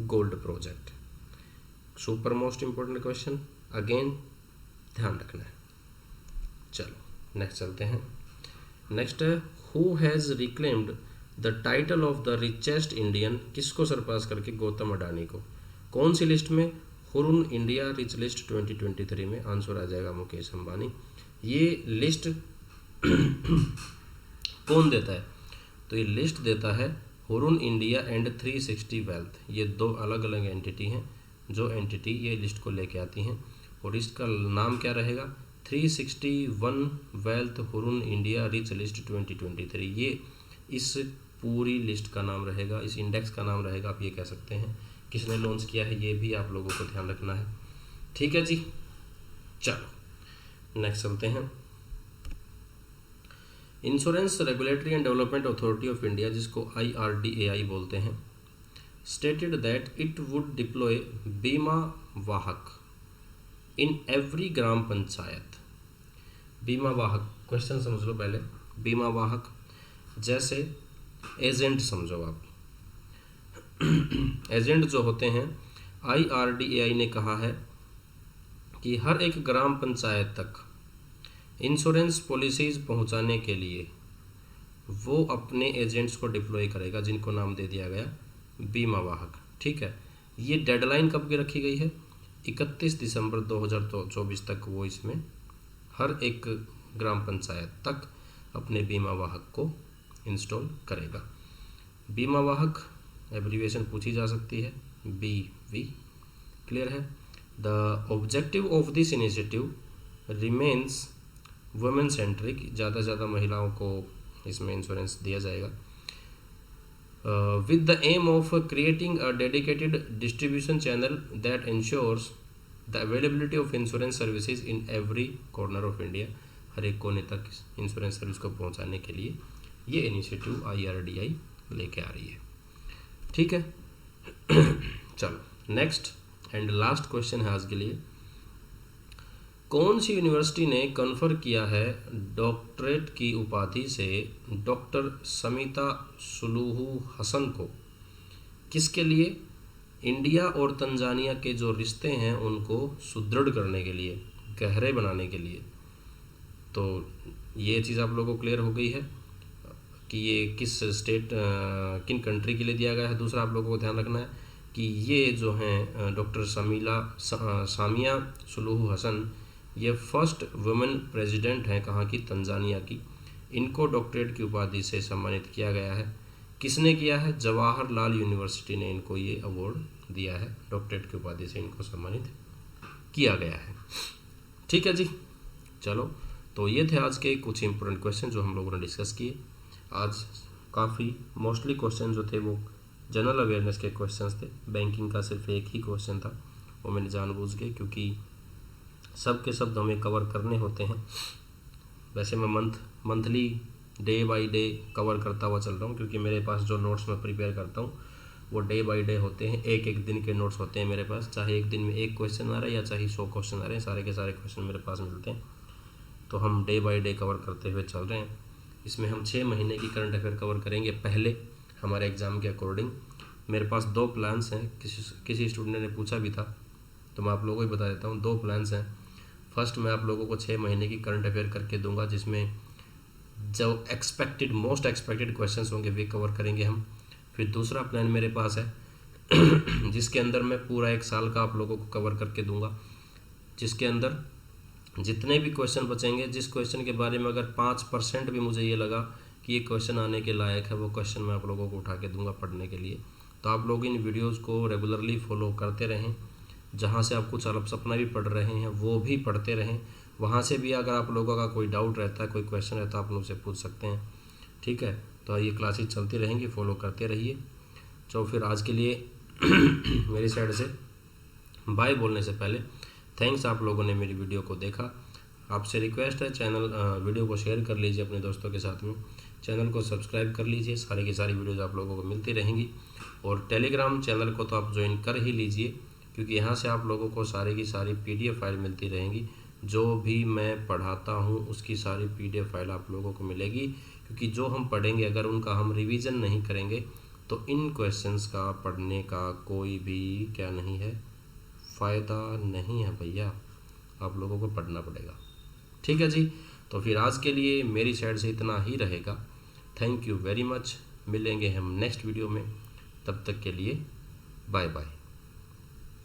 A: gold project. Super most important question, again ध्यान रखना है। चलो नेक्स्ट चलते हैं। नेक्स्ट है, who has reclaimed the title of the richest Indian, किसको सरपास करके? गौतम अडानी को। कौन सी लिस्ट में? हुरुन इंडिया रिच लिस्ट 2023 में। आंसर आ जाएगा मुकेश अंबानी। ये लिस्ट कौन देता है? तो ये लिस्ट देता है हुरुन इंडिया एंड 360 वेल्थ। ये दो अलग अलग एंटिटी हैं जो एंटिटी ये लिस्ट को लेके आती हैं, और इसका नाम क्या रहेगा? 361 wealth Hurun India rich list 2023। ये इस पूरी लिस्ट का नाम रहेगा, इस इंडेक्स का नाम रहेगा, आप ये कह सकते हैं। किसने लॉन्च किया है ये भी आप लोगों को ध्यान रखना है। ठीक है जी, चलो नेक्स्ट चलते हैं। Insurance regulatory and development authority of India, जिसको IRDAI बोलते हैं, stated that it would deploy बीमा वाहक इन एवरी ग्राम पंचायत। बीमा वाहक, क्वेश्चन समझ लो पहले। बीमा वाहक जैसे एजेंट समझो आप। एजेंट जो होते हैं, IRDAI ने कहा है कि हर एक ग्राम पंचायत तक इंश्योरेंस पॉलिसीज़ पहुंचाने के लिए वो अपने एजेंट्स को डिप्लॉय करेगा, जिनको नाम दे दिया गया बीमा वाहक। ठीक है, ये डेडलाइन कब की रखी गई है? 31 दिसंबर 2024 तक वो इसमें हर एक ग्राम पंचायत तक अपने बीमा वाहक को इंस्टॉल करेगा। बीमा वाहक एब्रीविएशन पूछी जा सकती है, BV। क्लियर है? The objective of this initiative remains women centric. ज़्यादा से ज़्यादा महिलाओं को इसमें इंश्योरेंस दिया जाएगा। With the aim of creating a dedicated distribution channel that ensures the availability of insurance services in every corner of India. हर एक कोने तक इंश्योरेंस सर्विस को पहुंचाने के लिए ये इनिशिएटिव IRDAI लेके आ रही है। ठीक है, चलो नेक्स्ट एंड लास्ट क्वेश्चन है आज के लिए। कौन सी यूनिवर्सिटी ने कन्फर किया है डॉक्टरेट की उपाधि से डॉक्टर समिता सुलूहू हसन को? किसके लिए? इंडिया और तंजानिया के जो रिश्ते हैं उनको सुदृढ़ करने के लिए, गहरे बनाने के लिए। तो ये चीज़ आप लोगों को क्लियर हो गई है कि ये किस स्टेट किन कंट्री के लिए दिया गया है। दूसरा आप लोगों को ध्यान रखना है कि ये जो हैं डॉक्टर सामिया सुलूहू हसन, ये फर्स्ट वुमेन प्रेसिडेंट हैं कहाँ की? तंजानिया की। इनको डॉक्टरेट की उपाधि से सम्मानित किया गया है। किसने किया है? जवाहरलाल यूनिवर्सिटी ने इनको ये अवार्ड दिया है, डॉक्टरेट की उपाधि से इनको सम्मानित किया गया है। ठीक है जी, चलो तो ये थे आज के कुछ इंपॉर्टेंट क्वेश्चन जो हम लोगों ने डिस्कस किए। आज काफ़ी मोस्टली क्वेश्चन जो थे वो जनरल अवेयरनेस के क्वेश्चंस थे। बैंकिंग का सिर्फ एक ही क्वेश्चन था, वो मैंने जानबूझ के, क्योंकि सब के शब्द हमें कवर करने होते हैं। वैसे मैं monthly day by day cover करता हुआ चल रहा हूँ, क्योंकि मेरे पास जो नोट्स मैं प्रिपेयर करता हूँ वो डे बाय डे होते हैं, एक एक दिन के नोट्स होते हैं मेरे पास, चाहे एक दिन में एक क्वेश्चन आ रहा है या चाहे 100 क्वेश्चन आ रहे हैं, सारे के सारे क्वेश्चन मेरे पास मिलते हैं। तो हम डे बाय डे कवर करते हुए चल रहे हैं। इसमें हम 6 महीने की करंट अफेयर कवर करेंगे पहले हमारे एग्ज़ाम के अकॉर्डिंग। मेरे पास 2 प्लान्स हैं, किसी स्टूडेंट ने पूछा भी था तो मैं आप लोगों को ही बता देता हूँ। 2 प्लान्स हैं। फर्स्ट मैं आप लोगों को 6 महीने की करंट अफेयर करके दूंगा, जिसमें जो मोस्ट एक्सपेक्टेड क्वेश्चंस होंगे वे कवर करेंगे हम। फिर दूसरा प्लान मेरे पास है जिसके अंदर मैं पूरा 1 साल का आप लोगों को कवर करके दूंगा, जिसके अंदर जितने भी क्वेश्चन बचेंगे, जिस क्वेश्चन के बारे में अगर 5% भी मुझे ये लगा कि ये क्वेश्चन आने के लायक है, वो क्वेश्चन मैं आप लोगों को उठा के दूंगा पढ़ने के लिए। तो आप लोग इन वीडियोज़ को रेगुलरली फॉलो करते रहें। जहाँ से आप कुछ अलग सपना भी पढ़ रहे हैं वो भी पढ़ते रहें। वहाँ से भी अगर आप लोगों का कोई डाउट रहता है, कोई क्वेश्चन रहता है, आप मुझसे पूछ सकते हैं। ठीक है, तो ये क्लासेस चलती रहेंगी, फॉलो करते रहिए। तो फिर आज के लिए मेरी साइड से बाय बोलने से पहले थैंक्स, आप लोगों ने मेरी वीडियो को देखा। आपसे रिक्वेस्ट है वीडियो को शेयर कर लीजिए अपने दोस्तों के साथ में, चैनल को सब्सक्राइब कर लीजिए, सारी की सारी वीडियोज़ आप लोगों को मिलती रहेंगी। और टेलीग्राम चैनल को तो आप ज्वाइन कर ही लीजिए, क्योंकि यहाँ से आप लोगों को सारी की सारी PDF फाइल मिलती रहेंगी। जो भी मैं पढ़ाता हूँ उसकी सारी PDF फाइल आप लोगों को मिलेगी, क्योंकि जो हम पढ़ेंगे अगर उनका हम रिवीजन नहीं करेंगे तो इन क्वेश्चंस का पढ़ने का कोई भी क्या नहीं है, फ़ायदा नहीं है भैया, आप लोगों को पढ़ना पड़ेगा। ठीक है जी, तो फिर आज के लिए मेरी साइड से इतना ही रहेगा। Thank you very much. मिलेंगे हम नेक्स्ट वीडियो में, तब तक के लिए बाय बाय।